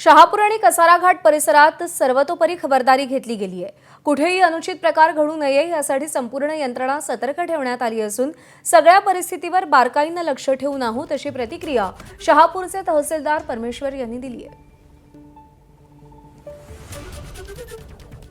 शहापूर आणि कसारा घाट परिसरात सर्वतोपरी खबरदारी घेतली गेली आहे। कुठेही अनुचित प्रकार घडू नये यासाठी संपूर्ण यंत्रणा सतर्क ठेवण्यात आली असून सगळ्या परिस्थितीवर बारकाईने लक्ष ठेवून आहोत अशी प्रतिक्रिया शहापूरचे तहसीलदार परमेश्वर यांनी दिली आहे।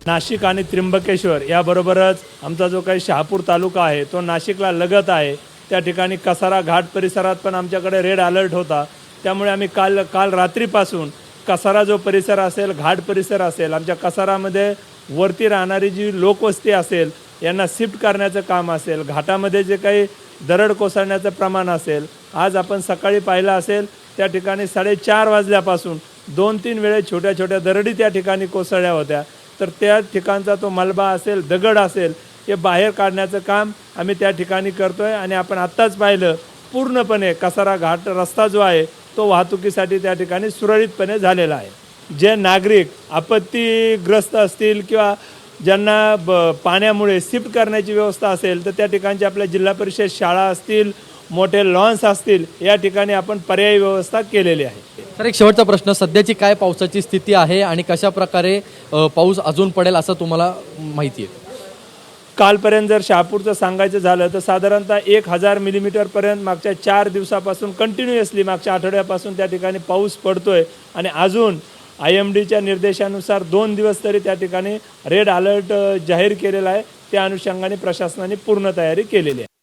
नाशिक आणि त्र्यंबकेश्वर याबरोबरच आमचा जो काही शहापूर तालुका आहे तो नाशिकला लगत आहे। त्या ठिकाणी कसारा घाट परिसरात पण आमच्याकडे रेड अलर्ट होता। त्यामुळे आम्ही काल रात्रीपासून कसारा जो परिसर असेल, घाट परिसर असेल, आमच्या कसारामध्ये वरती राहणारी जी लोकवस्ती असेल यांना शिफ्ट करण्याचं काम असेल, घाटामध्ये जे काही दरड कोसळण्याचं प्रमाण असेल, आज आपण सकाळी पाहिलं असेल त्या ठिकाणी 4:30 वाजल्यापासून 2-3 वेळेस छोट्या छोट्या दरडी त्या ठिकाणी कोसळल्या होत्या। तर त्या ठिकाणचा तो मलबा असेल, दगड असेल, हे बाहेर काढण्याचं काम आम्ही त्या ठिकाणी करतोय। आणि आपण आत्ताच पाहिलं पूर्णपणे कसारा घाट रस्ता जो आहे तो वाहतुकीसाठी त्या ठिकाणी सुरळीतपणे झालेला आहे। जे नागरिक आपत्तीग्रस्त असतील किंवा ज्यांना पाण्यामुळे शिफ्ट करण्याची व्यवस्था असेल तर त्या ठिकाणची आपल्या जिल्हा परिषद शाळा असतील, मोठे लॉन्स असतील, या ठिकाणी आपण पर्यायी व्यवस्था केलेली आहे। तर एक शेवटचा प्रश्न, सध्याची काय पावसाची स्थिती आहे आणि कशा प्रकारे पाऊस अजून पडेल असं तुम्हाला माहिती आहे? कालपर्यंत जर शहापूरचं सांगायचं झालं तर साधारणतः 1000 मिलीमीटरपर्यंत मागच्या 4 दिवसापासून कंटिन्युअसली मागच्या आठवड्यापासून त्या ठिकाणी पाऊस पडतोय। आणि अजून IMDच्या निर्देशानुसार 2 दिवस तरी त्या ठिकाणी रेड अलर्ट जाहीर केलेला आहे। त्या अनुषंगाने प्रशासनाने पूर्ण तयारी केलेली आहे।